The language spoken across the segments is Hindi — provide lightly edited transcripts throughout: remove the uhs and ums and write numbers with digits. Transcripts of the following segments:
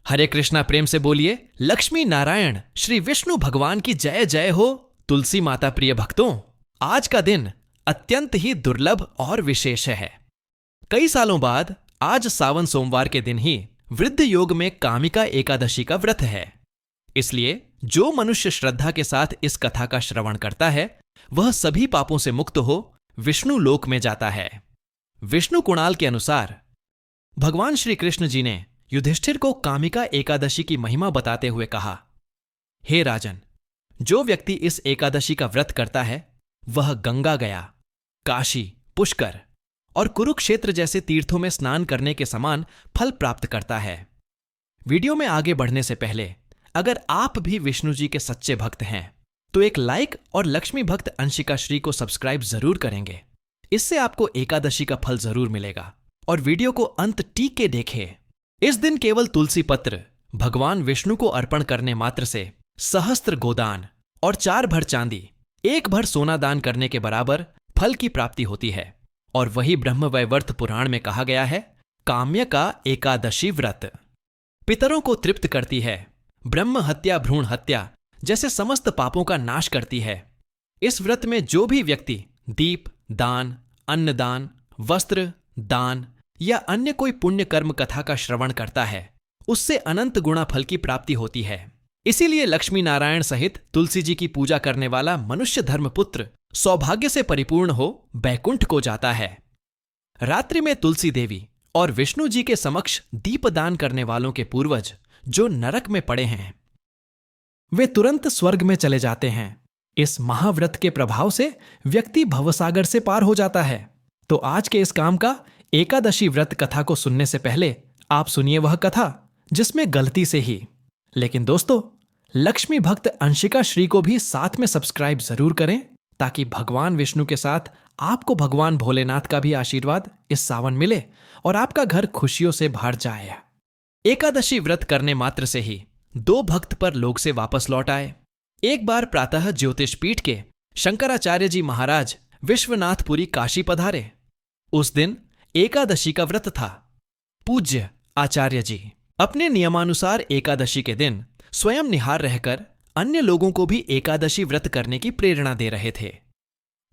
हरे कृष्णा प्रेम से बोलिए लक्ष्मी नारायण श्री विष्णु भगवान की जय जय हो। तुलसी माता प्रिय भक्तों, आज का दिन अत्यंत ही दुर्लभ और विशेष है। कई सालों बाद आज सावन सोमवार के दिन ही वृद्ध योग में कामिका एकादशी का व्रत है। इसलिए जो मनुष्य श्रद्धा के साथ इस कथा का श्रवण करता है वह सभी पापों से मुक्त हो विष्णु लोक में जाता है। विष्णु कुणाल के अनुसार भगवान श्री कृष्ण जी ने युधिष्ठिर को कामिका एकादशी की महिमा बताते हुए कहा, हे राजन, जो व्यक्ति इस एकादशी का व्रत करता है वह गंगा गया, काशी, पुष्कर और कुरुक्षेत्र जैसे तीर्थों में स्नान करने के समान फल प्राप्त करता है। वीडियो में आगे बढ़ने से पहले अगर आप भी विष्णु जी के सच्चे भक्त हैं तो एक लाइक और लक्ष्मी भक्त अंशिका श्री को सब्सक्राइब जरूर करेंगे। इससे आपको एकादशी का फल जरूर मिलेगा। और वीडियो को अंत टीके देखें। इस दिन केवल तुलसी पत्र भगवान विष्णु को अर्पण करने मात्र से सहस्त्र गोदान और 4 भर चांदी 1 भर सोना दान करने के बराबर फल की प्राप्ति होती है। और वही ब्रह्मवैवर्त पुराण में कहा गया है, काम्य का एकादशी व्रत पितरों को तृप्त करती है, ब्रह्म हत्या भ्रूण हत्या जैसे समस्त पापों का नाश करती है। इस व्रत में जो भी व्यक्ति दीप दान, अन्नदान, वस्त्र दान या अन्य कोई पुण्य कर्म कथा का श्रवण करता है उससे अनंत गुणा फल की प्राप्ति होती है। इसीलिए लक्ष्मी नारायण सहित तुलसी जी की पूजा करने वाला मनुष्य धर्मपुत्र सौभाग्य से परिपूर्ण हो बैकुंठ को जाता है। रात्रि में तुलसी देवी और विष्णु जी के समक्ष दीपदान करने वालों के पूर्वज जो नरक में पड़े हैं वे तुरंत स्वर्ग में चले जाते हैं। इस महाव्रत के प्रभाव से व्यक्ति भवसागर से पार हो जाता है। तो आज के इस काम का एकादशी व्रत कथा को सुनने से पहले आप सुनिए वह कथा जिसमें गलती से ही, लेकिन दोस्तों लक्ष्मी भक्त अंशिका श्री को भी साथ में सब्सक्राइब जरूर करें ताकि भगवान विष्णु के साथ आपको भगवान भोलेनाथ का भी आशीर्वाद इस सावन मिले और आपका घर खुशियों से भर जाए। एकादशी व्रत करने मात्र से ही 2 भक्त पर लोक से वापस लौट आए। एक बार प्रातः ज्योतिष पीठ के शंकराचार्य जी महाराज विश्वनाथपुरी काशी पधारे। उस दिन एकादशी का व्रत था। पूज्य आचार्य जी अपने नियमानुसार एकादशी के दिन स्वयं निहार रहकर अन्य लोगों को भी एकादशी व्रत करने की प्रेरणा दे रहे थे।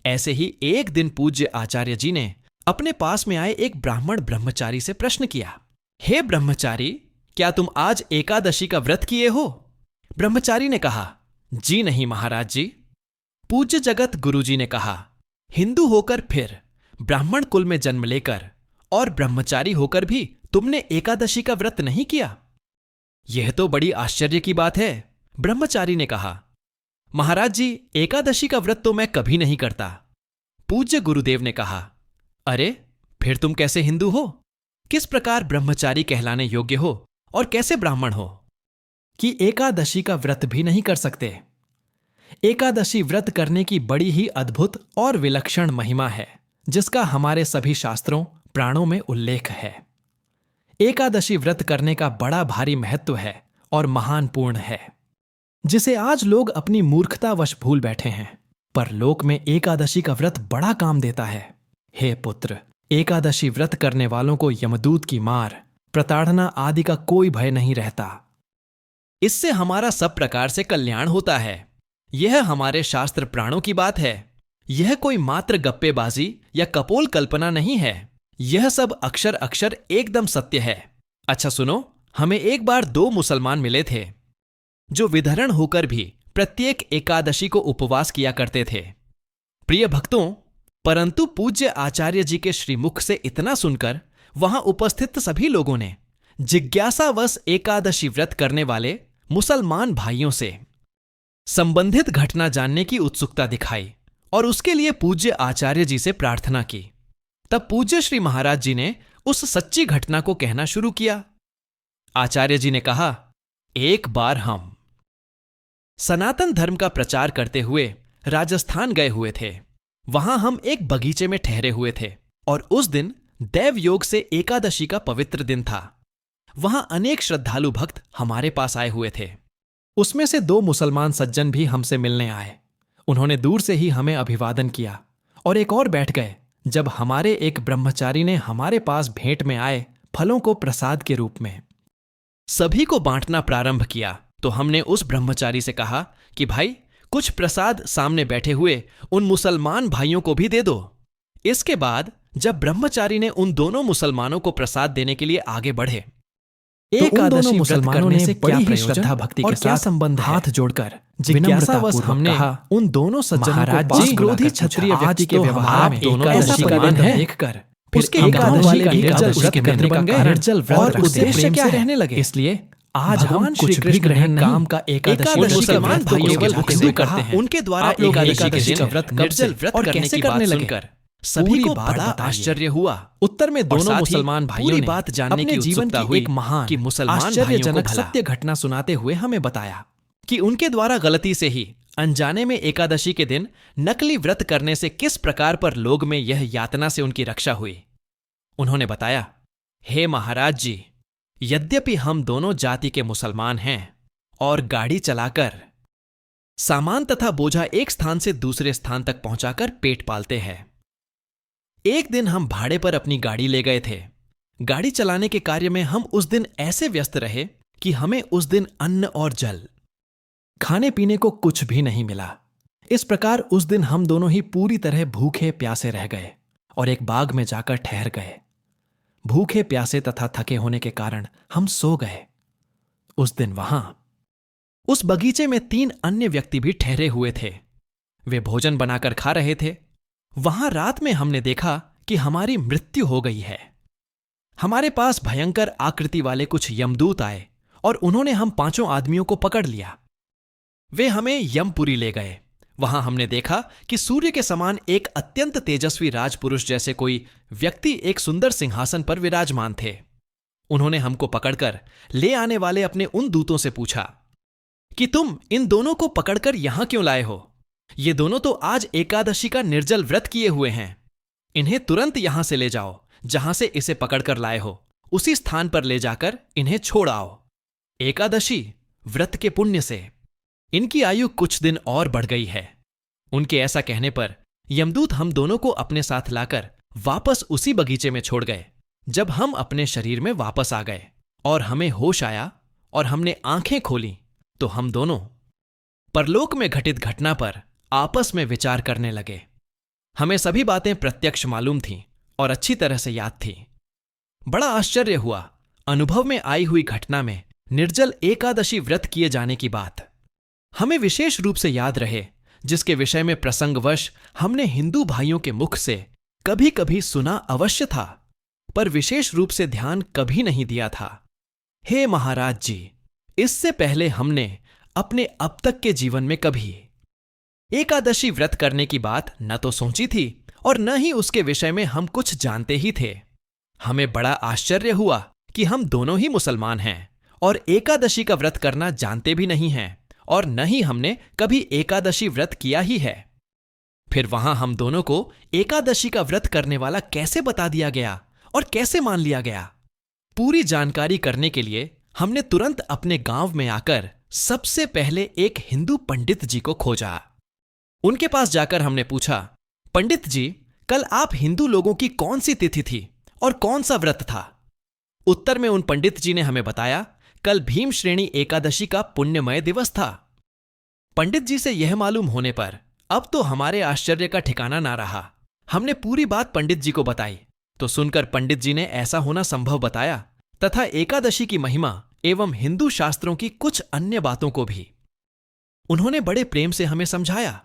ऐसे ही एक दिन पूज्य आचार्य जी ने अपने पास में आए एक ब्राह्मण ब्रह्मचारी से प्रश्न किया, हे ब्रह्मचारी, क्या तुम आज एकादशी का व्रत किए हो? ब्रह्मचारी ने कहा, जी नहीं महाराज जी। पूज्य जगत गुरु जी ने कहा, हिंदू होकर फिर ब्राह्मण कुल में जन्म लेकर और ब्रह्मचारी होकर भी तुमने एकादशी का व्रत नहीं किया? यह तो बड़ी आश्चर्य की बात है। ब्रह्मचारी ने कहा, महाराज जी, एकादशी का व्रत तो मैं कभी नहीं करता। पूज्य गुरुदेव ने कहा, अरे फिर तुम कैसे हिंदू हो? किस प्रकार ब्रह्मचारी कहलाने योग्य हो और कैसे ब्राह्मण हो कि एकादशी का व्रत भी नहीं कर सकते? एकादशी व्रत करने की बड़ी ही अद्भुत और विलक्षण महिमा है जिसका हमारे सभी शास्त्रों प्राणों में उल्लेख है। एकादशी व्रत करने का बड़ा भारी महत्व है और महान पूर्ण है जिसे आज लोग अपनी मूर्खतावश भूल बैठे हैं। पर लोक में एकादशी का व्रत बड़ा काम देता है। हे पुत्र, एकादशी व्रत करने वालों को यमदूत की मार, प्रताड़ना आदि का कोई भय नहीं रहता। इससे हमारा सब प्रकार से कल्याण होता है। यह हमारे शास्त्र प्राणों की बात है। यह कोई मात्र गप्पेबाजी या कपोल कल्पना नहीं है। यह सब अक्षर अक्षर एकदम सत्य है। अच्छा सुनो, हमें एक बार 2 मुसलमान मिले थे जो विधरण होकर भी प्रत्येक एकादशी को उपवास किया करते थे। प्रिय भक्तों, परंतु पूज्य आचार्य जी के श्रीमुख से इतना सुनकर वहां उपस्थित सभी लोगों ने जिज्ञासावश एकादशी व्रत करने वाले मुसलमान भाइयों से संबंधित घटना जानने की उत्सुकता दिखाई और उसके लिए पूज्य आचार्य जी से प्रार्थना की। तब पूज्य श्री महाराज जी ने उस सच्ची घटना को कहना शुरू किया। आचार्य जी ने कहा, एक बार हम सनातन धर्म का प्रचार करते हुए राजस्थान गए हुए थे। वहां हम एक बगीचे में ठहरे हुए थे और उस दिन दैव योग से एकादशी का पवित्र दिन था। वहां अनेक श्रद्धालु भक्त हमारे पास आए हुए थे। उसमें से 2 मुसलमान सज्जन भी हमसे मिलने आए। उन्होंने दूर से ही हमें अभिवादन किया और एक और बैठ गए जब हमारे एक ब्रह्मचारी ने हमारे पास भेंट में आए फलों को प्रसाद के रूप में सभी को बांटना प्रारंभ किया तो हमने उस ब्रह्मचारी से कहा कि भाई, कुछ प्रसाद सामने बैठे हुए उन मुसलमान भाइयों को भी दे दो। इसके बाद जब ब्रह्मचारी ने उन दोनों मुसलमानों को प्रसाद देने के लिए आगे बढ़े, एकादशी व्रत करने से बड़ी ही श्रद्धा भक्ति के साथ संबंध हाथ जोड़कर जिज्ञासावश हमने उन दोनों सज्जनों को पास क्रोधी क्षत्रिय व्यक्ति के व्यवहार में एकादशी का दिन देखकर उसके एकादशी का निर्जल व्रत करने का निर्जल व्रत उद्देश्य क्या रहने लगे। इसलिए आज हम कुछ भी ग्रहण काम का एकादशी मुसलमान भाइयों केवल हिंदू करते हैं, उनके द्वारा एकादशी का व्रत निर्जल व्रत और कैसे करने लगे सुनकर सभी को बड़ा आश्चर्य हुआ। उत्तर में दोनों मुसलमान भाइयों ने बात जानने अपने की जीवन उत्सुकता की हुई एक महान कि मुसलमान भाइयों को आश्चर्यजनक भला सत्य घटना सुनाते हुए हमें बताया कि उनके द्वारा गलती से ही अनजाने में एकादशी के दिन नकली व्रत करने से किस प्रकार पर लोग में यह यातना से उनकी रक्षा हुई। उन्होंने बताया, हे महाराज जी, यद्यपि हम दोनों जाति के मुसलमान हैं और गाड़ी चलाकर सामान तथा बोझा एक स्थान से दूसरे स्थान तक पहुंचाकर पेट पालते हैं। एक दिन हम भाड़े पर अपनी गाड़ी ले गए थे। गाड़ी चलाने के कार्य में हम उस दिन ऐसे व्यस्त रहे कि हमें उस दिन अन्न और जल, खाने पीने को कुछ भी नहीं मिला। इस प्रकार उस दिन हम दोनों ही पूरी तरह भूखे प्यासे रह गए और एक बाग में जाकर ठहर गए। भूखे प्यासे तथा थके होने के कारण हम सो गए। उस दिन वहां उस बगीचे में 3 अन्य व्यक्ति भी ठहरे हुए थे। वे भोजन बनाकर खा रहे थे। वहां रात में हमने देखा कि हमारी मृत्यु हो गई है। हमारे पास भयंकर आकृति वाले कुछ यमदूत आए और उन्होंने हम 5 आदमियों को पकड़ लिया। वे हमें यमपुरी ले गए। वहां हमने देखा कि सूर्य के समान एक अत्यंत तेजस्वी राजपुरुष जैसे कोई व्यक्ति एक सुंदर सिंहासन पर विराजमान थे। उन्होंने हमको पकड़कर ले आने वाले अपने उन दूतों से पूछा कि तुम इन दोनों को पकड़कर यहां क्यों लाए हो? ये दोनों तो आज एकादशी का निर्जल व्रत किए हुए हैं। इन्हें तुरंत यहां से ले जाओ। जहां से इसे पकड़कर लाए हो उसी स्थान पर ले जाकर इन्हें छोड़ आओ। एकादशी व्रत के पुण्य से इनकी आयु कुछ दिन और बढ़ गई है। उनके ऐसा कहने पर यमदूत हम दोनों को अपने साथ लाकर वापस उसी बगीचे में छोड़ गए। जब हम अपने शरीर में वापस आ गए और हमें होश आया और हमने आंखें खोली तो हम दोनों परलोक में घटित घटना पर आपस में विचार करने लगे। हमें सभी बातें प्रत्यक्ष मालूम थीं और अच्छी तरह से याद थी। बड़ा आश्चर्य हुआ अनुभव में आई हुई घटना में निर्जल एकादशी व्रत किए जाने की बात। हमें विशेष रूप से याद रहे, जिसके विषय में प्रसंगवश हमने हिंदू भाइयों के मुख से कभी कभी सुना अवश्य था, पर विशेष रूप से ध्यान कभी नहीं दिया था। हे महाराज जी, इससे पहले हमने अपने अब तक के जीवन में कभी एकादशी व्रत करने की बात न तो सोची थी और न ही उसके विषय में हम कुछ जानते ही थे। हमें बड़ा आश्चर्य हुआ कि हम दोनों ही मुसलमान हैं और एकादशी का व्रत करना जानते भी नहीं हैं और न ही हमने कभी एकादशी व्रत किया ही है। फिर वहां हम दोनों को एकादशी का व्रत करने वाला कैसे बता दिया गया और कैसे मान लिया गया? पूरी जानकारी करने के लिए हमने तुरंत अपने गांव में आकर सबसे पहले एक हिंदू पंडित जी को खोजा। उनके पास जाकर हमने पूछा, पंडित जी, कल आप हिंदू लोगों की कौन सी तिथि थी और कौन सा व्रत था? उत्तर में उन पंडित जी ने हमें बताया, कल भीम श्रेणी एकादशी का पुण्यमय दिवस था। पंडित जी से यह मालूम होने पर अब तो हमारे आश्चर्य का ठिकाना ना रहा। हमने पूरी बात पंडित जी को बताई तो सुनकर पंडित जी ने ऐसा होना संभव बताया तथा एकादशी की महिमा एवं हिंदू शास्त्रों की कुछ अन्य बातों को भी उन्होंने बड़े प्रेम से हमें समझाया।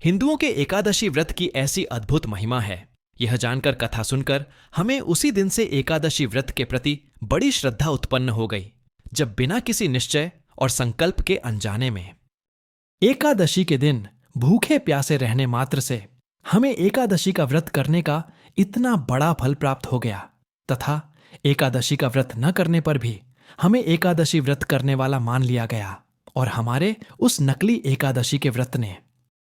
हिंदुओं के एकादशी व्रत की ऐसी अद्भुत महिमा है। यह जानकर, कथा सुनकर हमें उसी दिन से एकादशी व्रत के प्रति बड़ी श्रद्धा उत्पन्न हो गई, जब बिना किसी निश्चय और संकल्प के अनजाने में एकादशी के दिन भूखे प्यासे रहने मात्र से हमें एकादशी का व्रत करने का इतना बड़ा फल प्राप्त हो गया तथा एकादशी का व्रत न करने पर भी हमें एकादशी व्रत करने वाला मान लिया गया और हमारे उस नकली एकादशी के व्रत ने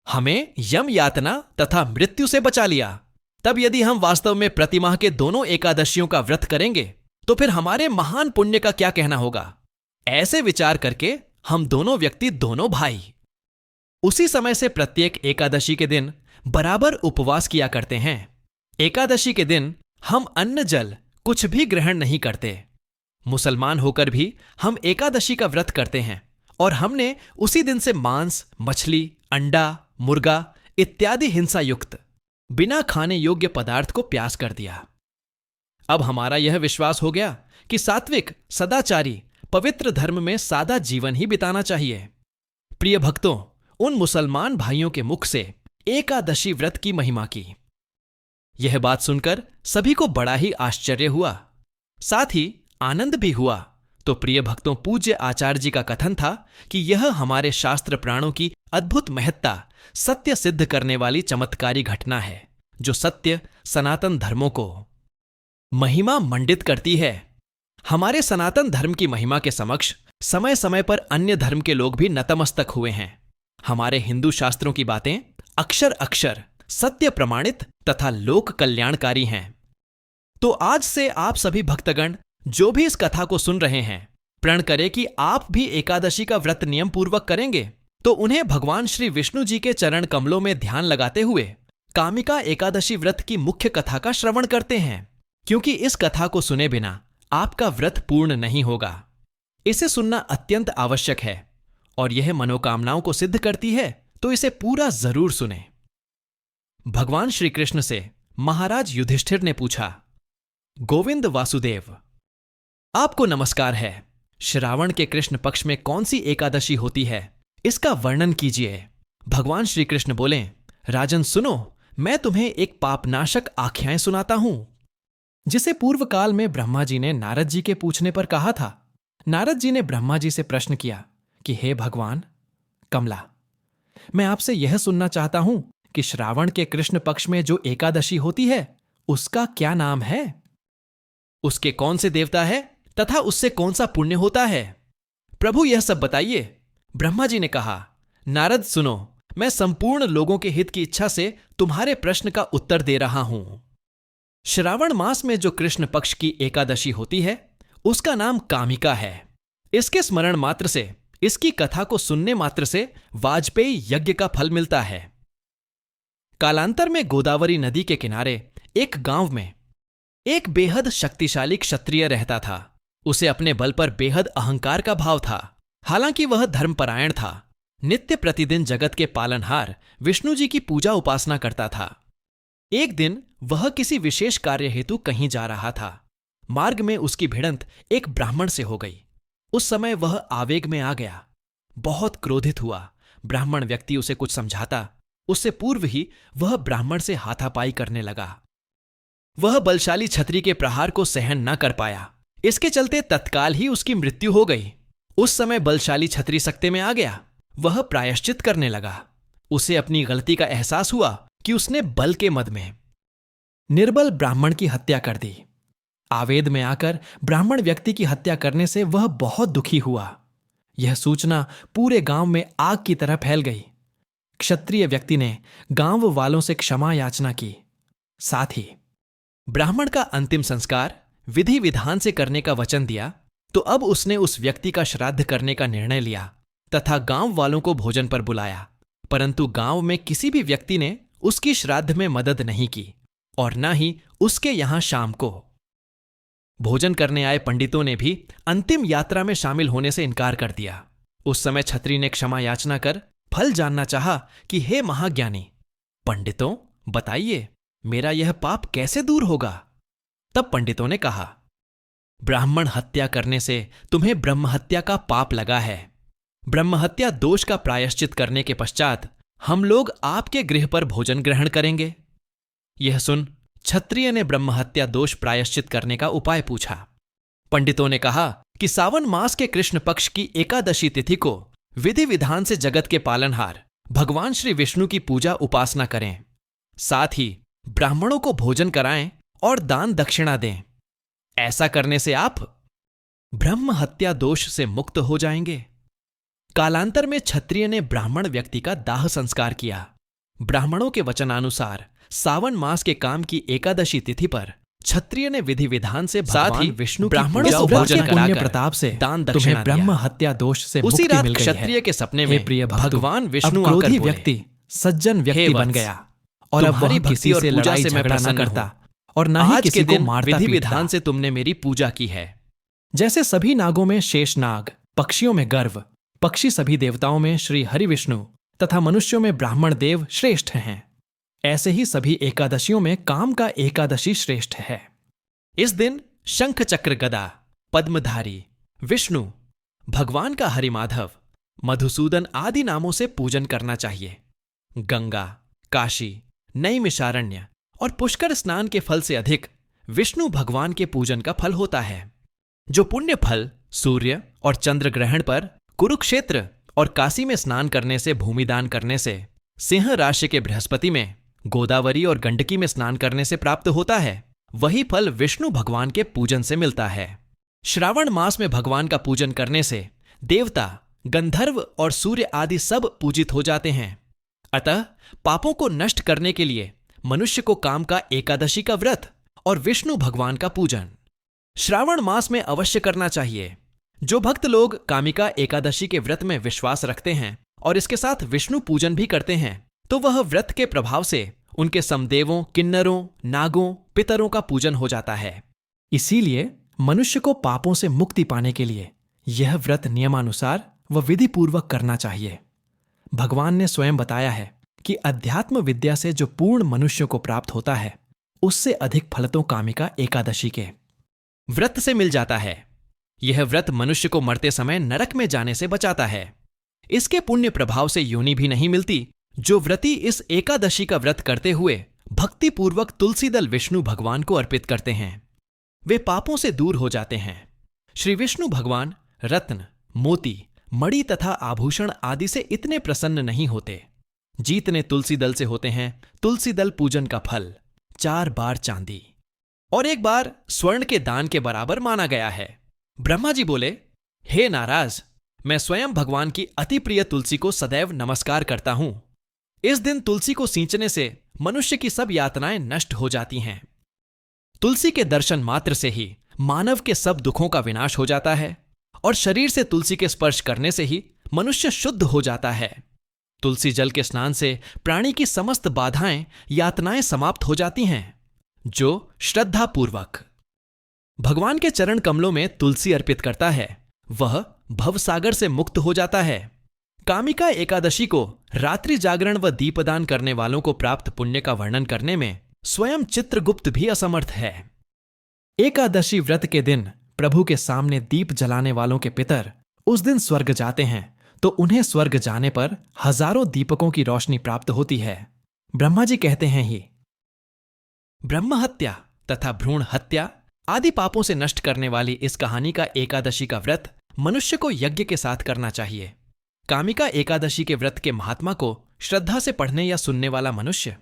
हमें यम यातना तथा मृत्यु से बचा लिया। तब यदि हम वास्तव में प्रतिमाह के दोनों एकादशियों का व्रत करेंगे तो फिर हमारे महान पुण्य का क्या कहना होगा? ऐसे विचार करके हम दोनों व्यक्ति, दोनों भाई उसी समय से प्रत्येक एकादशी के दिन बराबर उपवास किया करते हैं। एकादशी के दिन हम अन्न जल कुछ भी ग्रहण नहीं करते। मुसलमान होकर भी हम एकादशी का व्रत करते हैं और हमने उसी दिन से मांस, मछली, अंडा, मुर्गा इत्यादि हिंसा युक्त बिना खाने योग्य पदार्थ को प्यास कर दिया। अब हमारा यह विश्वास हो गया कि सात्विक, सदाचारी, पवित्र धर्म में सादा जीवन ही बिताना चाहिए। प्रिय भक्तों, उन मुसलमान भाइयों के मुख से एकादशी व्रत की महिमा की। यह बात सुनकर सभी को बड़ा ही आश्चर्य हुआ, साथ ही आनंद भी हुआ। तो प्रिय भक्तों, पूज्य आचार्य जी का कथन था कि यह हमारे शास्त्र प्राणों की अद्भुत महत्ता सत्य सिद्ध करने वाली चमत्कारी घटना है, जो सत्य सनातन धर्मों को महिमा मंडित करती है। हमारे सनातन धर्म की महिमा के समक्ष समय समय पर अन्य धर्म के लोग भी नतमस्तक हुए हैं। हमारे हिंदू शास्त्रों की बातें अक्षर अक्षर सत्य प्रमाणित तथा लोक कल्याणकारी हैं। तो आज से आप सभी भक्तगण जो भी इस कथा को सुन रहे हैं, प्रण करें कि आप भी एकादशी का व्रत नियम पूर्वक करेंगे तो उन्हें भगवान श्री विष्णु जी के चरण कमलों में ध्यान लगाते हुए कामिका एकादशी व्रत की मुख्य कथा का श्रवण करते हैं, क्योंकि इस कथा को सुने बिना आपका व्रत पूर्ण नहीं होगा। इसे सुनना अत्यंत आवश्यक है और यह मनोकामनाओं को सिद्ध करती है, तो इसे पूरा जरूर सुने। भगवान श्री कृष्ण से महाराज युधिष्ठिर ने पूछा, गोविंद वासुदेव, आपको नमस्कार है। श्रावण के कृष्ण पक्ष में कौन सी एकादशी होती है, इसका वर्णन कीजिए। भगवान श्री कृष्ण बोले, राजन सुनो, मैं तुम्हें एक पापनाशक आख्याएं सुनाता हूं, जिसे पूर्व काल में ब्रह्मा जी ने नारद जी के पूछने पर कहा था। नारद जी ने ब्रह्मा जी से प्रश्न किया कि हे भगवान कमला, मैं आपसे यह सुनना चाहता हूं कि श्रावण के कृष्ण पक्ष में जो एकादशी होती है उसका क्या नाम है, उसके कौन से देवता है तथा उससे कौन सा पुण्य होता है, प्रभु यह सब बताइए। ब्रह्मा जी ने कहा, नारद सुनो, मैं संपूर्ण लोगों के हित की इच्छा से तुम्हारे प्रश्न का उत्तर दे रहा हूं। श्रावण मास में जो कृष्ण पक्ष की एकादशी होती है उसका नाम कामिका है। इसके स्मरण मात्र से, इसकी कथा को सुनने मात्र से वाजपेयी यज्ञ का फल मिलता है। कालांतर में गोदावरी नदी के किनारे एक गांव में एक बेहद शक्तिशाली क्षत्रिय रहता था। उसे अपने बल पर बेहद अहंकार का भाव था। हालांकि वह धर्मपरायण था, नित्य प्रतिदिन जगत के पालनहार विष्णु जी की पूजा उपासना करता था। एक दिन वह किसी विशेष कार्य हेतु कहीं जा रहा था। मार्ग में उसकी भिड़ंत एक ब्राह्मण से हो गई। उस समय वह आवेग में आ गया, बहुत क्रोधित हुआ। ब्राह्मण व्यक्ति उसे कुछ समझाता, उससे पूर्व ही वह ब्राह्मण से हाथापाई करने लगा। वह बलशाली छत्री के प्रहार को सहन न कर पाया, इसके चलते तत्काल ही उसकी मृत्यु हो गई। उस समय बलशाली छत्री सकते में आ गया। वह प्रायश्चित करने लगा। उसे अपनी गलती का एहसास हुआ कि उसने बल के मद में निर्बल ब्राह्मण की हत्या कर दी। आवेद में आकर ब्राह्मण व्यक्ति की हत्या करने से वह बहुत दुखी हुआ। यह सूचना पूरे गांव में आग की तरह फैल गई। क्षत्रिय व्यक्ति ने गांव वालों से क्षमा याचना की। साथ ही ब्राह्मण का अंतिम संस्कार विधि विधान से करने का वचन दिया। तो अब उसने उस व्यक्ति का श्राद्ध करने का निर्णय लिया तथा गांव वालों को भोजन पर बुलाया। परंतु गांव में किसी भी व्यक्ति ने उसकी श्राद्ध में मदद नहीं की और न ही उसके यहां शाम को भोजन करने आए पंडितों ने भी अंतिम यात्रा में शामिल होने से इनकार कर दिया। उस समय छत्री ने क्षमा याचना कर फल जानना चाहा कि हे महाज्ञानी पंडितों, बताइए मेरा यह पाप कैसे दूर होगा। तब पंडितों ने कहा, ब्राह्मण हत्या करने से तुम्हें ब्रह्महत्या का पाप लगा है। ब्रह्महत्या दोष का प्रायश्चित करने के पश्चात हम लोग आपके गृह पर भोजन ग्रहण करेंगे। यह सुन क्षत्रिय ने ब्रह्महत्या दोष प्रायश्चित करने का उपाय पूछा। पंडितों ने कहा कि सावन मास के कृष्ण पक्ष की एकादशी तिथि को विधि विधान से जगत के पालनहार भगवान श्री विष्णु की पूजा उपासना करें, साथ ही ब्राह्मणों को भोजन कराएं और दान दक्षिणा दें। ऐसा करने से आप ब्रह्म हत्या दोष से मुक्त हो जाएंगे। कालांतर में क्षत्रिय ने ब्राह्मण व्यक्ति का दाह संस्कार किया। ब्राह्मणों के वचनानुसार सावन मास के काम की एकादशी तिथि पर क्षत्रिय ने विधि विधान से साथ ही विष्णु ब्राह्मणों को भोजन कराकर प्रताप से दान दक्षिणा ब्रह्म हत्या दोष से मुक्ति मिल गई है। क्षत्रिय के सपने में प्रिय भगवान विष्णु क्रोधी व्यक्ति सज्जन व्यक्ति बन गया और अब वह किसी से लड़ाई झगड़ा न करता और ना ही किसी को मारता। विधि विधान से तुमने मेरी पूजा की है, जैसे सभी नागों में शेषनाग, पक्षियों में गर्व, पक्षी सभी देवताओं में श्री हरि विष्णु तथा मनुष्यों में ब्राह्मण देव श्रेष्ठ हैं, ऐसे ही सभी एकादशियों में काम का एकादशी श्रेष्ठ है। इस दिन शंख चक्र गदा, पद्मधारी, विष्णु, भगवान का हरिमाधव, मधुसूदन आदि नामों से पूजन करना चाहिए। गंगा, काशी, नैमिषारण्य और पुष्कर स्नान के फल से अधिक विष्णु भगवान के पूजन का फल होता है। जो पुण्य फल सूर्य और चंद्र ग्रहण पर, कुरुक्षेत्र और काशी में स्नान करने से, भूमिदान करने से, सिंह राशि के बृहस्पति में, गोदावरी और गंडकी में स्नान करने से प्राप्त होता है, वही फल विष्णु भगवान के पूजन से मिलता है। श्रावण मास में भगवान का पूजन करने से देवता, गंधर्व और सूर्य आदि सब पूजित हो जाते हैं। अतः पापों को नष्ट करने के लिए मनुष्य को काम का एकादशी का व्रत और विष्णु भगवान का पूजन श्रावण मास में अवश्य करना चाहिए। जो भक्त लोग कामिका एकादशी के व्रत में विश्वास रखते हैं और इसके साथ विष्णु पूजन भी करते हैं, तो वह व्रत के प्रभाव से उनके समदेवों, किन्नरों, नागों, पितरों का पूजन हो जाता है। इसीलिए मनुष्य को पापों से मुक्ति पाने के लिए यह व्रत नियमानुसार व विधि पूर्वक करना चाहिए। भगवान ने स्वयं बताया है कि अध्यात्म विद्या से जो पूर्ण मनुष्य को प्राप्त होता है, उससे अधिक फल तो कामिका एकादशी के व्रत से मिल जाता है। यह व्रत मनुष्य को मरते समय नरक में जाने से बचाता है। इसके पुण्य प्रभाव से योनि भी नहीं मिलती। जो व्रती इस एकादशी का व्रत करते हुए भक्ति पूर्वक तुलसी दल विष्णु भगवान को अर्पित करते हैं, वे पापों से दूर हो जाते हैं। श्री विष्णु भगवान रत्न, मोती, मणि तथा आभूषण आदि से इतने प्रसन्न नहीं होते जितने तुलसी दल से होते हैं। तुलसी दल पूजन का फल 4 बार चांदी और 1 बार स्वर्ण के दान के बराबर माना गया है। ब्रह्मा जी बोले, हे नाराज, मैं स्वयं भगवान की अति प्रिय तुलसी को सदैव नमस्कार करता हूं। इस दिन तुलसी को सींचने से मनुष्य की सब यातनाएं नष्ट हो जाती हैं। तुलसी के दर्शन मात्र से ही मानव के सब दुखों का विनाश हो जाता है और शरीर से तुलसी के स्पर्श करने से ही मनुष्य शुद्ध हो जाता है। तुलसी जल के स्नान से प्राणी की समस्त बाधाएं, यातनाएं समाप्त हो जाती हैं। जो श्रद्धा पूर्वक भगवान के चरण कमलों में तुलसी अर्पित करता है, वह भवसागर से मुक्त हो जाता है। कामिका एकादशी को रात्रि जागरण व दीपदान करने वालों को प्राप्त पुण्य का वर्णन करने में स्वयं चित्रगुप्त भी असमर्थ है। एकादशी व्रत के दिन प्रभु के सामने दीप जलाने वालों के पितर उस दिन स्वर्ग जाते हैं, तो उन्हें स्वर्ग जाने पर हजारों दीपकों की रोशनी प्राप्त होती है। ब्रह्मा जी कहते हैं ही, ब्रह्म हत्या तथा भ्रूण हत्या आदि पापों से नष्ट करने वाली इस कहानी का एकादशी का व्रत मनुष्य को यज्ञ के साथ करना चाहिए। कामिका एकादशी के व्रत के महात्मा को श्रद्धा से पढ़ने या सुनने वाला मनुष्य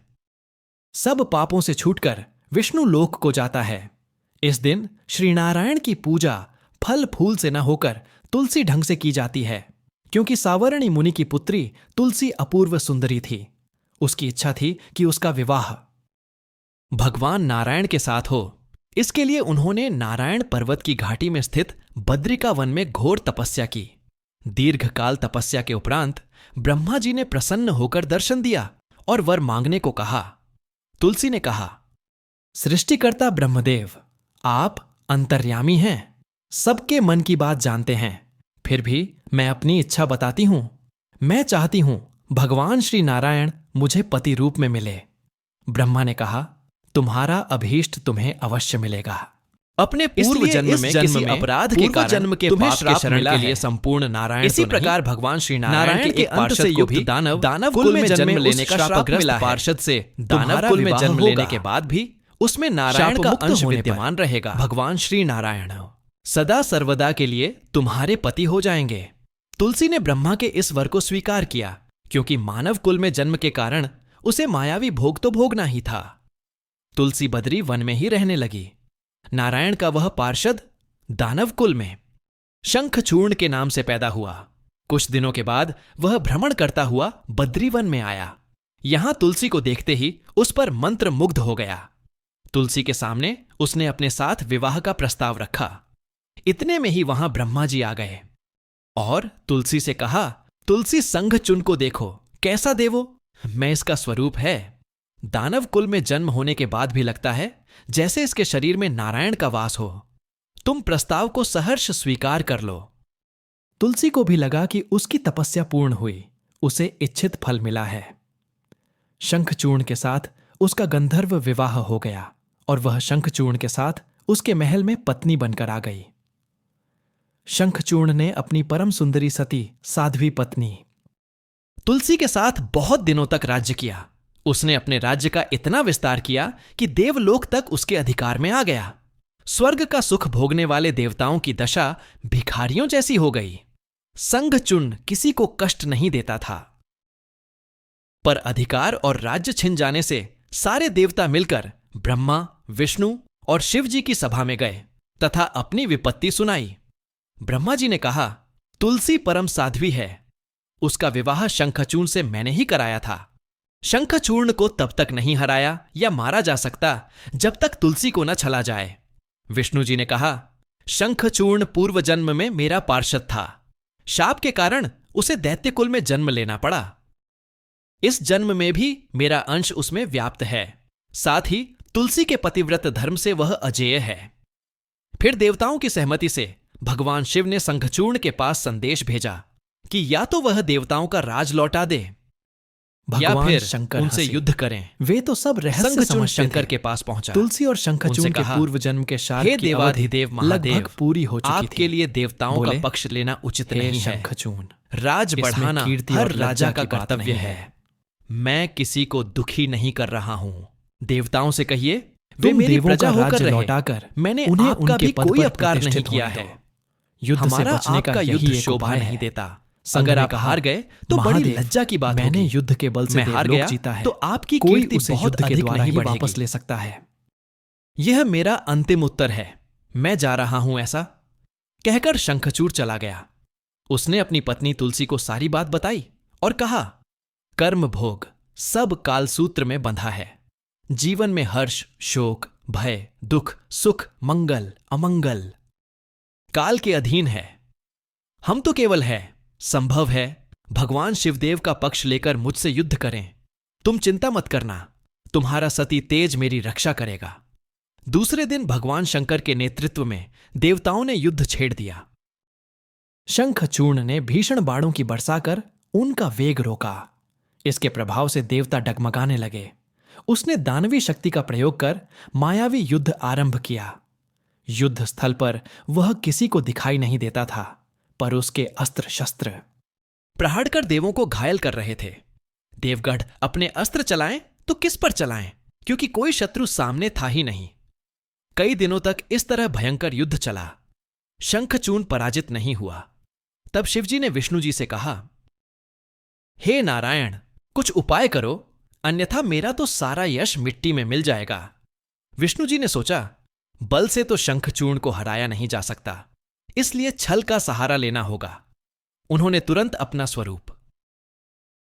सब पापों से छूटकर विष्णु लोक को जाता है। इस दिन श्री नारायण की पूजा फल फूल से न होकर तुलसी ढंग से की जाती है, क्योंकि सावरणी मुनि की पुत्री तुलसी अपूर्व सुंदरी थी। उसकी इच्छा थी कि उसका विवाह भगवान नारायण के साथ हो। इसके लिए उन्होंने नारायण पर्वत की घाटी में स्थित बद्रिका वन में घोर तपस्या की। दीर्घकाल तपस्या के उपरांत ब्रह्मा जी ने प्रसन्न होकर दर्शन दिया और वर मांगने को कहा। तुलसी ने कहा, सृष्टिकर्ता ब्रह्मदेव, आप अंतर्यामी हैं, सबके मन की बात जानते हैं, फिर भी मैं अपनी इच्छा बताती हूं। मैं चाहती हूं भगवान श्री नारायण मुझे पति रूप में मिले। ब्रह्मा ने कहा, तुम्हारा अभीष्ट तुम्हें अवश्य मिलेगा। अपने पूर्व जन्म में किसी अपराध के कारण जन्म के पाप के शरण के लिए संपूर्ण नारायण। इसी प्रकार भगवान श्री नारायण के एक पार्षद को भी दानव कुल में जन्म लेने का श्राप मिला है। पार्षद से दानव कुल में जन्म लेने के बाद भी उसमें नारायण का अंश विद्यमान रहेगा। भगवान श्री नारायण सदा सर्वदा के लिए तुम्हारे पति हो जाएंगे। तुलसी ने ब्रह्मा के इस वर को स्वीकार किया, क्योंकि मानव कुल में जन्म के कारण उसे मायावी भोग तो भोगना ही था। तुलसी बद्री वन में ही रहने लगी। नारायण का वह पार्षद दानव कुल में शंखचूर्ण के नाम से पैदा हुआ। कुछ दिनों के बाद वह भ्रमण करता हुआ बद्रीवन में आया। यहां तुलसी को देखते ही उस पर मंत्र मुग्ध हो गया। तुलसी के सामने उसने अपने साथ विवाह का प्रस्ताव रखा। इतने में ही वहां ब्रह्मा जी आ गए और तुलसी से कहा, तुलसी संघ चुन को देखो, कैसा देवो, मैं इसका स्वरूप है। दानव कुल में जन्म होने के बाद भी लगता है जैसे इसके शरीर में नारायण का वास हो। तुम प्रस्ताव को सहर्ष स्वीकार कर लो। तुलसी को भी लगा कि उसकी तपस्या पूर्ण हुई, उसे इच्छित फल मिला है। शंखचूर्ण के साथ उसका गंधर्व विवाह हो गया और वह शंखचूर्ण के साथ उसके महल में पत्नी बनकर आ गई। शंखचूर्ण ने अपनी परम सुंदरी सती साध्वी पत्नी तुलसी के साथ बहुत दिनों तक राज्य किया। उसने अपने राज्य का इतना विस्तार किया कि देवलोक तक उसके अधिकार में आ गया। स्वर्ग का सुख भोगने वाले देवताओं की दशा भिखारियों जैसी हो गई। संघचूर्ण किसी को कष्ट नहीं देता था, पर अधिकार और राज्य छिन जाने से सारे देवता मिलकर ब्रह्मा, विष्णु और शिव जी की सभा में गए तथा अपनी विपत्ति सुनाई। ब्रह्मा जी ने कहा, तुलसी परम साध्वी है, उसका विवाह शंखचूर्ण से मैंने ही कराया था। शंखचूर्ण को तब तक नहीं हराया या मारा जा सकता जब तक तुलसी को न छला जाए। विष्णु जी ने कहा, शंखचूर्ण पूर्व जन्म में मेरा पार्षद था। शाप के कारण उसे दैत्य कुल में जन्म लेना पड़ा। इस जन्म में भी मेरा अंश उसमें व्याप्त है। साथ ही तुलसी के पतिव्रत धर्म से वह अजेय है। फिर देवताओं की सहमति से भगवान शिव ने शंखचूर्ण के पास संदेश भेजा कि या तो वह देवताओं का राज लौटा दे या फिर शंकर उनसे युद्ध करें। वे तो सब रहस्य समझते शंकर के पास पहुंचा। तुलसी और शंखचूर्ण के पूर्व जन्म के शाप हे देवाधिदेव महादेव, पूरी हो चुकी थी। आपके लिए देवताओं का पक्ष लेना उचित नहीं है। शंखचूर्ण, राज बढ़ाना हर राजा का कर्तव्य है। मैं किसी को दुखी नहीं कर रहा हूं। देवताओं से कहिए वे मेरी प्रजा होकर लौटाकर मैंने उन्हें आपका भी कोई अपकार नहीं किया है। युद्ध से बचने का युद्ध शोभा नहीं देता। अगर आप हार गए तो बड़ी लज्जा की बात होगी। मैंने युद्ध के बल से हार गया जीता है, तो आपकी कीर्ति बहुत अधिक नहीं वापस ले सकता है। यह मेरा अंतिम उत्तर है, मैं जा रहा हूं, ऐसा कहकर शंखचूर्ण चला गया। उसने अपनी पत्नी तुलसी को सारी बात बताई और कहा, कर्म भोग सब कालसूत्र में बंधा है। जीवन में हर्ष, शोक, भय, दुख, सुख, मंगल, अमंगल काल के अधीन है। हम तो केवल है, संभव है भगवान शिवदेव का पक्ष लेकर मुझसे युद्ध करें। तुम चिंता मत करना, तुम्हारा सती तेज मेरी रक्षा करेगा। दूसरे दिन भगवान शंकर के नेतृत्व में देवताओं ने युद्ध छेड़ दिया। शंखचूर्ण ने भीषण बाणों की बरसा कर उनका वेग रोका। इसके प्रभाव से देवता डगमगाने लगे। उसने दानवी शक्ति का प्रयोग कर मायावी युद्ध आरंभ किया। युद्ध स्थल पर वह किसी को दिखाई नहीं देता था, पर उसके अस्त्र शस्त्र प्रहार कर देवों को घायल कर रहे थे। देवगढ़ अपने अस्त्र चलाएं तो किस पर चलाएं, क्योंकि कोई शत्रु सामने था ही नहीं। कई दिनों तक इस तरह भयंकर युद्ध चला। शंखचूर्ण पराजित नहीं हुआ। तब शिवजी ने विष्णु जी से कहा, हे नारायण, कुछ उपाय करो, अन्यथा मेरा तो सारा यश मिट्टी में मिल जाएगा। विष्णु जी ने सोचा, बल से तो शंखचूर्ण को हराया नहीं जा सकता, इसलिए छल का सहारा लेना होगा। उन्होंने तुरंत अपना स्वरूप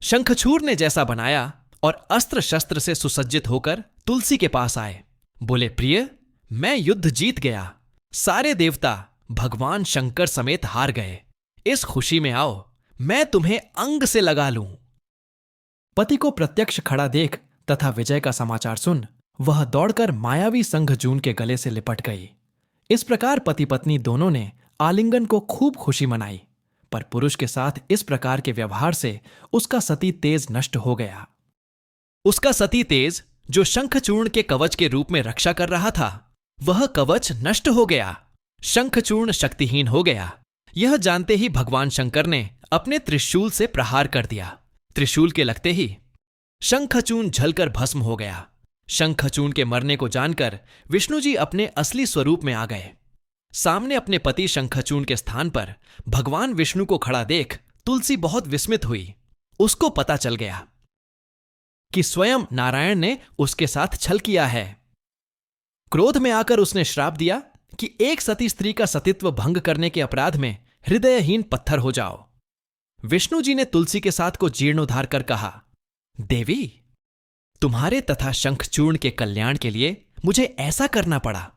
शंखचूर्ण ने जैसा बनाया और अस्त्र शस्त्र से सुसज्जित होकर तुलसी के पास आए। बोले, प्रिय, मैं युद्ध जीत गया। सारे देवता भगवान शंकर समेत हार गए। इस खुशी में आओ, मैं तुम्हें अंग से लगा लूं। पति को प्रत्यक्ष खड़ा देख तथा विजय का समाचार सुन वह दौड़कर मायावी शंखचूर्ण के गले से लिपट गई। इस प्रकार पति पत्नी दोनों ने आलिंगन को खूब खुशी मनाई, पर पुरुष के साथ इस प्रकार के व्यवहार से उसका सती तेज नष्ट हो गया। उसका सती तेज, जो शंखचूर्ण के कवच के रूप में रक्षा कर रहा था, वह कवच नष्ट हो गया। शंखचूर्ण शक्तिहीन हो गया। यह जानते ही भगवान शंकर ने अपने त्रिशूल से प्रहार कर दिया। त्रिशूल के लगते ही शंखचूर्ण जलकर भस्म हो गया। शंखचूर्ण के मरने को जानकर विष्णु जी अपने असली स्वरूप में आ गए। सामने अपने पति शंखचूर्ण के स्थान पर भगवान विष्णु को खड़ा देख तुलसी बहुत विस्मित हुई। उसको पता चल गया कि स्वयं नारायण ने उसके साथ छल किया है। क्रोध में आकर उसने श्राप दिया कि एक सती स्त्री का सतीत्व भंग करने के अपराध में हृदयहीन पत्थर हो जाओ। विष्णु जी ने तुलसी के साथ को जीर्णोद्धार कर कहा, देवी, तुम्हारे तथा शंखचूर्ण के कल्याण के लिए मुझे ऐसा करना पड़ा।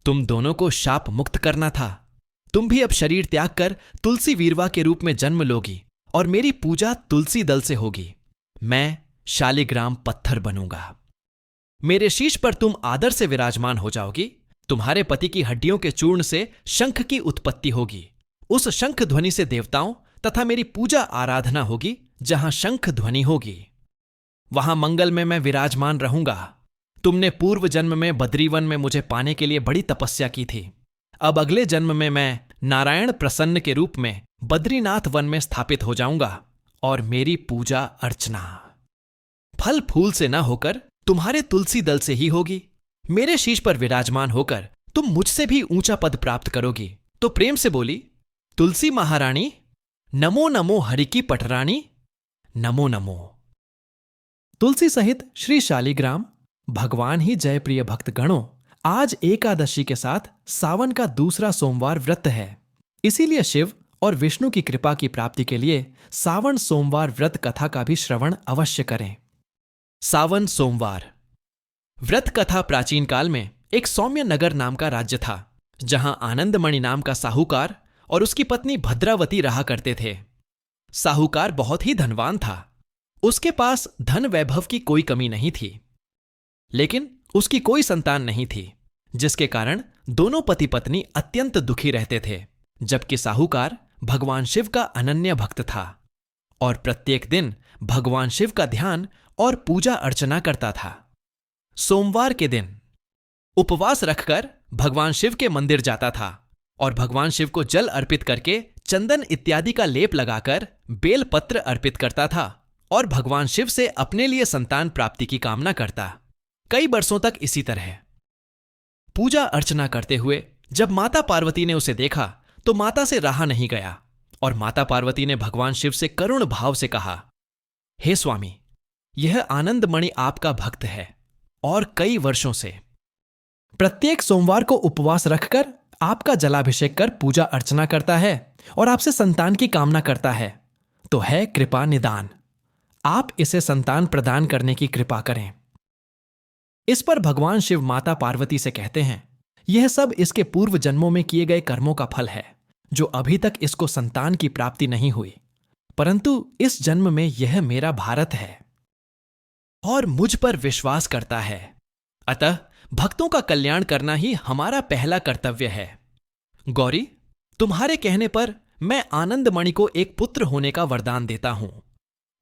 तुम दोनों को शाप मुक्त करना था। तुम भी अब शरीर त्याग कर तुलसी वीरवा के रूप में जन्म लोगी और मेरी पूजा तुलसी दल से होगी। मैं शालिग्राम पत्थर बनूंगा। मेरे शीश पर तुम आदर से विराजमान हो जाओगी तुम्हारे पति की हड्डियों के चूर्ण से शंख की उत्पत्ति होगी। उस शंख ध्वनि से देवताओं तथा मेरी पूजा आराधना होगी। जहां शंख ध्वनि होगी वहां मंगल में मैं विराजमान रहूंगा। तुमने पूर्व जन्म में बद्रीवन में मुझे पाने के लिए बड़ी तपस्या की थी। अब अगले जन्म में मैं नारायण प्रसन्न के रूप में बद्रीनाथ वन में स्थापित हो जाऊंगा और मेरी पूजा अर्चना फल फूल से न होकर तुम्हारे तुलसी दल से ही होगी। मेरे शीश पर विराजमान होकर तुम मुझसे भी ऊंचा पद प्राप्त करोगी। तो प्रेम से बोली, तुलसी महारानी नमो नमो हरि की पटरानी नमो नमो। तुलसी सहित श्री शालिग्राम भगवान ही जय प्रिय भक्त गणों, आज एकादशी के साथ सावन का दूसरा सोमवार व्रत है। इसीलिए शिव और विष्णु की कृपा की प्राप्ति के लिए सावन सोमवार व्रत कथा का भी श्रवण अवश्य करें। सावन सोमवार व्रत कथा प्राचीन काल में एक सौम्य नगर नाम का राज्य था, जहां आनंदमणि नाम का साहूकार और उसकी पत्नी भद्रावती रहा करते थे। साहूकार बहुत ही धनवान था। उसके पास धन वैभव की कोई कमी नहीं थी, लेकिन उसकी कोई संतान नहीं थी, जिसके कारण दोनों पति पत्नी अत्यंत दुखी रहते थे। जबकि साहूकार भगवान शिव का अनन्य भक्त था और प्रत्येक दिन भगवान शिव का ध्यान और पूजा अर्चना करता था। सोमवार के दिन उपवास रखकर भगवान शिव के मंदिर जाता था और भगवान शिव को जल अर्पित करके चंदन इत्यादि का लेप लगाकर बेलपत्र अर्पित करता था और भगवान शिव से अपने लिए संतान प्राप्ति की कामना करता। कई वर्षों तक इसी तरह पूजा अर्चना करते हुए जब माता पार्वती ने उसे देखा तो माता से रहा नहीं गया और माता पार्वती ने भगवान शिव से करुण भाव से कहा, हे स्वामी, यह आनंदमणि आपका भक्त है और कई वर्षों से प्रत्येक सोमवार को उपवास रखकर आपका जलाभिषेक कर पूजा अर्चना करता है और आपसे संतान की कामना करता है। तो है कृपा निदान, आप इसे संतान प्रदान करने की कृपा करें। इस पर भगवान शिव माता पार्वती से कहते हैं, यह सब इसके पूर्व जन्मों में किए गए कर्मों का फल है, जो अभी तक इसको संतान की प्राप्ति नहीं हुई, परंतु इस जन्म में यह मेरा भारत है और मुझ पर विश्वास करता है। अतः भक्तों का कल्याण करना ही हमारा पहला कर्तव्य है। गौरी, तुम्हारे कहने पर मैं आनंदमणि को एक पुत्र होने का वरदान देता हूं।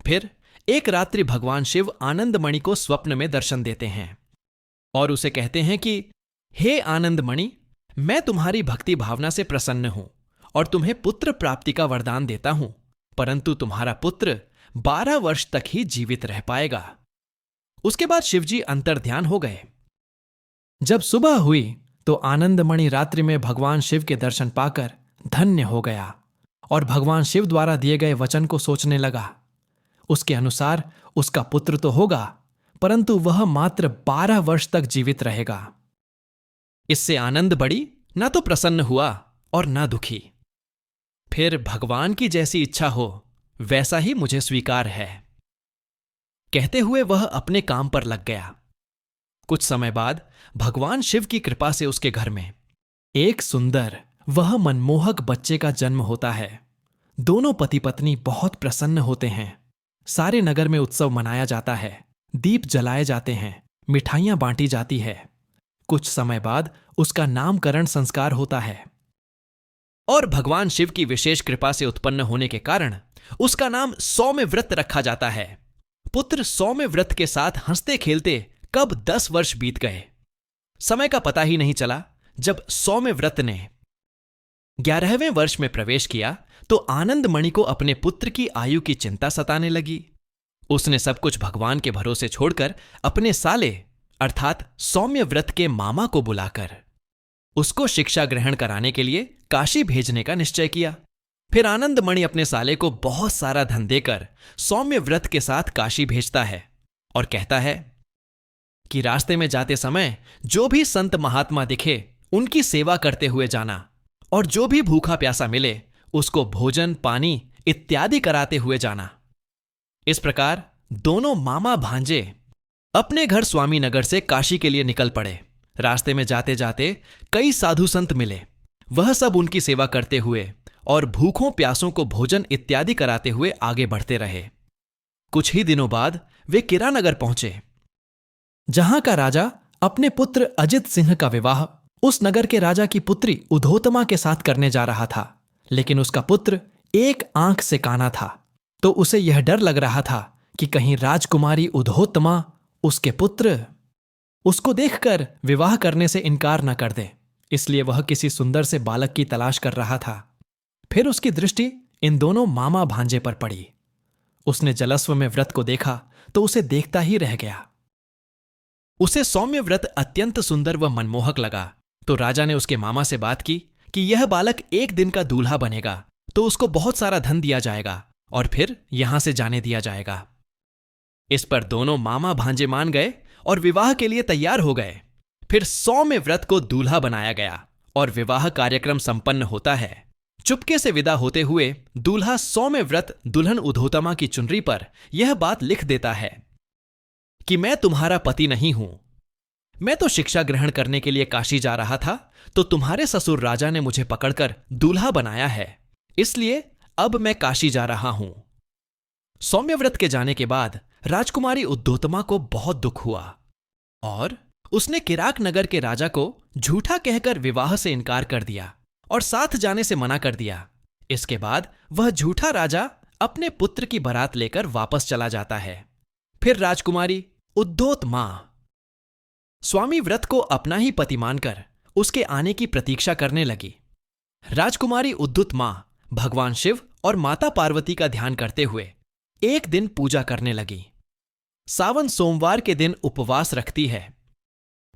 फिर एक रात्रि भगवान शिव आनंदमणि को स्वप्न में दर्शन देते हैं और उसे कहते हैं कि हे आनंदमणि, मैं तुम्हारी भक्ति भावना से प्रसन्न हूं और तुम्हें पुत्र प्राप्ति का वरदान देता हूं, परंतु तुम्हारा पुत्र 12 वर्ष तक ही जीवित रह पाएगा। उसके बाद शिवजी अंतर्ध्यान हो गए। जब सुबह हुई तो आनंदमणि रात्रि में भगवान शिव के दर्शन पाकर धन्य हो गया और भगवान शिव द्वारा दिए गए वचन को सोचने लगा। उसके अनुसार उसका पुत्र तो होगा, परंतु वह मात्र 12 वर्ष तक जीवित रहेगा। इससे आनंद बड़ी ना तो प्रसन्न हुआ और ना दुखी। फिर भगवान की जैसी इच्छा हो वैसा ही मुझे स्वीकार है, कहते हुए वह अपने काम पर लग गया। कुछ समय बाद भगवान शिव की कृपा से उसके घर में एक सुंदर वह मनमोहक बच्चे का जन्म होता है। दोनों पति पत्नी बहुत प्रसन्न होते हैं। सारे नगर में उत्सव मनाया जाता है, दीप जलाए जाते हैं, मिठाइयां बांटी जाती है। कुछ समय बाद उसका नामकरण संस्कार होता है और भगवान शिव की विशेष कृपा से उत्पन्न होने के कारण उसका नाम सौम्य व्रत रखा जाता है। पुत्र सौम्य व्रत के साथ हंसते खेलते कब 10 वर्ष बीत गए, समय का पता ही नहीं चला। जब सौम्य व्रत ने 11वें वर्ष में प्रवेश किया तो आनंदमणि को अपने पुत्र की आयु की चिंता सताने लगी। उसने सब कुछ भगवान के भरोसे छोड़कर अपने साले अर्थात सौम्य व्रत के मामा को बुलाकर उसको शिक्षा ग्रहण कराने के लिए काशी भेजने का निश्चय किया। फिर आनंदमणि अपने साले को बहुत सारा धन देकर सौम्य व्रत के साथ काशी भेजता है और कहता है कि रास्ते में जाते समय जो भी संत महात्मा दिखे उनकी सेवा करते हुए जाना और जो भी भूखा प्यासा मिले उसको भोजन पानी इत्यादि कराते हुए जाना। इस प्रकार दोनों मामा भांजे अपने घर स्वामीनगर से काशी के लिए निकल पड़े। रास्ते में जाते जाते कई साधु संत मिले। वह सब उनकी सेवा करते हुए और भूखों प्यासों को भोजन इत्यादि कराते हुए आगे बढ़ते रहे। कुछ ही दिनों बाद वे किरानगर पहुंचे, जहां का राजा अपने पुत्र अजित सिंह का विवाह उस नगर के राजा की पुत्री उधोतमा के साथ करने जा रहा था, लेकिन उसका पुत्र एक आंख से काना था, तो उसे यह डर लग रहा था कि कहीं राजकुमारी उधोतमा उसके पुत्र उसको देखकर विवाह करने से इनकार न कर दे। इसलिए वह किसी सुंदर से बालक की तलाश कर रहा था। फिर उसकी दृष्टि इन दोनों मामा भांजे पर पड़ी। उसने जलस्व में व्रत को देखा तो उसे देखता ही रह गया। उसे सौम्य व्रत अत्यंत सुंदर व मनमोहक लगा, तो राजा ने उसके मामा से बात की कि यह बालक एक दिन का दूल्हा बनेगा तो उसको बहुत सारा धन दिया जाएगा और फिर यहां से जाने दिया जाएगा। इस पर दोनों मामा भांजे मान गए और विवाह के लिए तैयार हो गए। फिर सौम्य व्रत को दूल्हा बनाया गया और विवाह कार्यक्रम संपन्न होता है। चुपके से विदा होते हुए दूल्हा सौम्य व्रत दुल्हन उधोतमा की चुनरी पर यह बात लिख देता है कि मैं तुम्हारा पति नहीं हूं। मैं तो शिक्षा ग्रहण करने के लिए काशी जा रहा था, तो तुम्हारे ससुर राजा ने मुझे पकड़कर दूल्हा बनाया है, इसलिए अब मैं काशी जा रहा हूं। सौम्य व्रत के जाने के बाद राजकुमारी उद्धोतमा को बहुत दुख हुआ और उसने किराक नगर के राजा को झूठा कहकर विवाह से इनकार कर दिया और साथ जाने से मना कर दिया। इसके बाद वह झूठा राजा अपने पुत्र की बारात लेकर वापस चला जाता है। फिर राजकुमारी उद्धोतमा स्वामी व्रत को अपना ही पति मानकर उसके आने की प्रतीक्षा करने लगी। राजकुमारी उद्धोतमा भगवान शिव और माता पार्वती का ध्यान करते हुए एक दिन पूजा करने लगी। सावन सोमवार के दिन उपवास रखती है।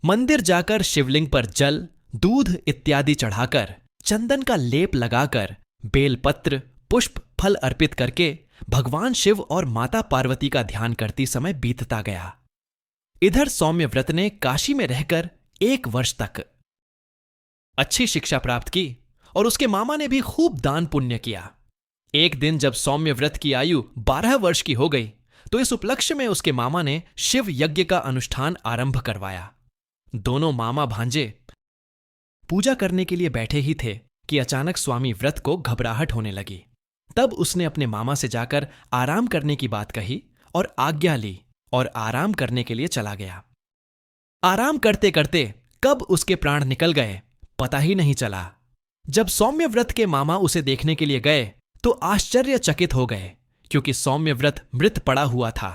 मंदिर जाकर शिवलिंग पर जल, दूध इत्यादि चढ़ाकर, चंदन का लेप लगाकर, बेलपत्र, पुष्प, फल अर्पित करके भगवान शिव और माता पार्वती का ध्यान करती समय बीतता गया। इधर सौम्य व्रत ने काशी में रहकर 1 वर्ष तक अच्छी शिक्षा प्राप्त की और उसके मामा ने भी खूब दान पुण्य किया। एक दिन जब सौम्य व्रत की आयु 12 वर्ष की हो गई, तो इस उपलक्ष्य में उसके मामा ने शिव यज्ञ का अनुष्ठान आरंभ करवाया। दोनों मामा भांजे पूजा करने के लिए बैठे ही थे कि अचानक स्वामी व्रत को घबराहट होने लगी। तब उसने अपने मामा से जाकर आराम करने की बात कही और आज्ञा ली और आराम करने के लिए चला गया। आराम करते करते कब उसके प्राण निकल गए पता ही नहीं चला। जब सौम्य व्रत के मामा उसे देखने के लिए गए तो आश्चर्यचकित हो गए, क्योंकि सौम्य व्रत मृत पड़ा हुआ था।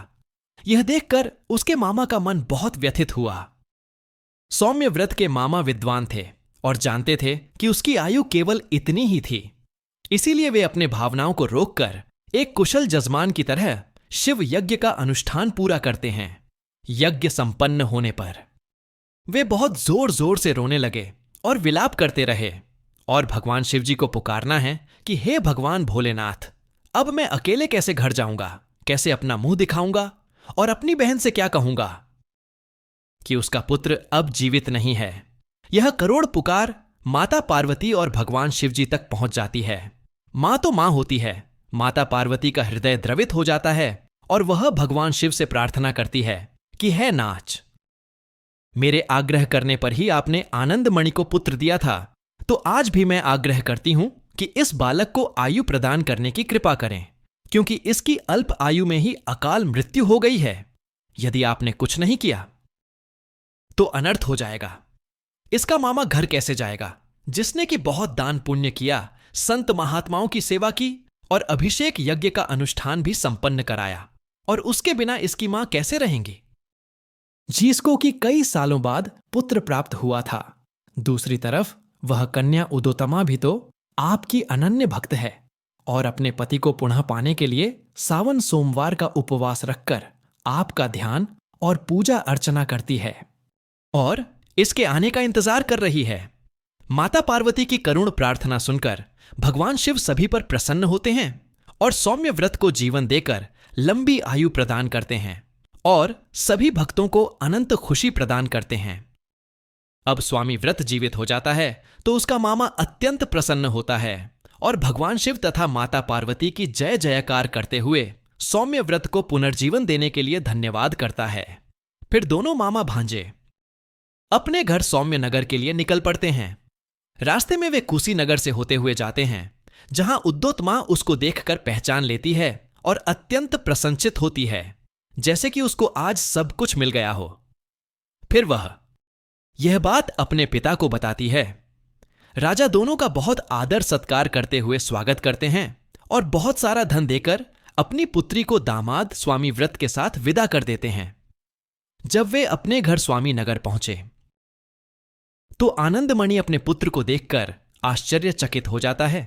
यह देखकर उसके मामा का मन बहुत व्यथित हुआ। सौम्य व्रत के मामा विद्वान थे और जानते थे कि उसकी आयु केवल इतनी ही थी, इसीलिए वे अपने भावनाओं को रोककर एक कुशल जजमान की तरह शिव यज्ञ का अनुष्ठान पूरा करते हैं। यज्ञ संपन्न होने पर वे बहुत जोर जोर से रोने लगे और विलाप करते रहे और भगवान शिव जी को पुकारना है कि हे भगवान भोलेनाथ, अब मैं अकेले कैसे घर जाऊंगा, कैसे अपना मुंह दिखाऊंगा और अपनी बहन से क्या कहूंगा कि उसका पुत्र अब जीवित नहीं है। यह करोड़ पुकार माता पार्वती और भगवान शिव जी तक पहुंच जाती है। मां तो मां होती है। माता पार्वती का हृदय द्रवित हो जाता है और वह भगवान शिव से प्रार्थना करती है कि है नाथ, मेरे आग्रह करने पर ही आपने आनंद मणि को पुत्र दिया था, तो आज भी मैं आग्रह करती हूं कि इस बालक को आयु प्रदान करने की कृपा करें, क्योंकि इसकी अल्प आयु में ही अकाल मृत्यु हो गई है। यदि आपने कुछ नहीं किया तो अनर्थ हो जाएगा। इसका मामा घर कैसे जाएगा, जिसने कि बहुत दान पुण्य किया, संत महात्माओं की सेवा की और अभिषेक यज्ञ का अनुष्ठान भी संपन्न कराया, और उसके बिना इसकी मां कैसे रहेंगी। जिसको कि कई सालों बाद पुत्र प्राप्त हुआ था। दूसरी तरफ वह कन्या उद्धोतमा भी तो आपकी अनन्य भक्त है और अपने पति को पुनः पाने के लिए सावन सोमवार का उपवास रखकर आपका ध्यान और पूजा अर्चना करती है और इसके आने का इंतजार कर रही है। माता पार्वती की करुण प्रार्थना सुनकर भगवान शिव सभी पर प्रसन्न होते हैं और सौम्य व्रत को जीवन देकर लंबी आयु प्रदान करते हैं और सभी भक्तों को अनंत खुशी प्रदान करते हैं। अब स्वामी व्रत जीवित हो जाता है तो उसका मामा अत्यंत प्रसन्न होता है और भगवान शिव तथा माता पार्वती की जय जयकार करते हुए सौम्य व्रत को पुनर्जीवन देने के लिए धन्यवाद करता है। फिर दोनों मामा भांजे अपने घर सौम्य नगर के लिए निकल पड़ते हैं। रास्ते में वे कुशी नगर से होते हुए जाते हैं, जहां उद्धोतमा उसको देखकर पहचान लेती है और अत्यंत प्रसन्नचित होती है, जैसे कि उसको आज सब कुछ मिल गया हो। फिर वह यह बात अपने पिता को बताती है। राजा दोनों का बहुत आदर सत्कार करते हुए स्वागत करते हैं और बहुत सारा धन देकर अपनी पुत्री को दामाद स्वामी व्रत के साथ विदा कर देते हैं। जब वे अपने घर स्वामी नगर पहुंचे तो आनंदमणि अपने पुत्र को देखकर आश्चर्यचकित हो जाता है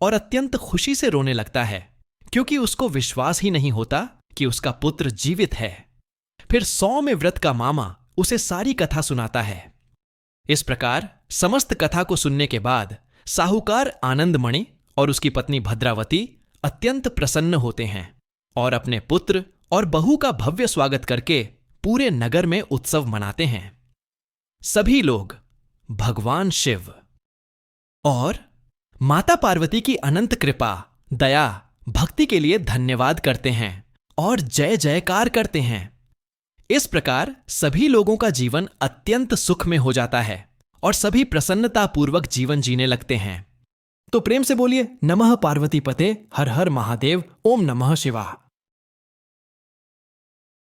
और अत्यंत खुशी से रोने लगता है, क्योंकि उसको विश्वास ही नहीं होता कि उसका पुत्र जीवित है। फिर 100 में व्रत का मामा उसे सारी कथा सुनाता है। इस प्रकार समस्त कथा को सुनने के बाद साहूकार आनंदमणि और उसकी पत्नी भद्रावती अत्यंत प्रसन्न होते हैं और अपने पुत्र और बहू का भव्य स्वागत करके पूरे नगर में उत्सव मनाते हैं। सभी लोग भगवान शिव और माता पार्वती की अनंत कृपा, दया, भक्ति के लिए धन्यवाद करते हैं और जय जयकार करते हैं। इस प्रकार सभी लोगों का जीवन अत्यंत सुख में हो जाता है और सभी प्रसन्नतापूर्वक जीवन जीने लगते हैं। तो प्रेम से बोलिए नमः पार्वती पते, हर हर महादेव, ओम नमः शिवाय।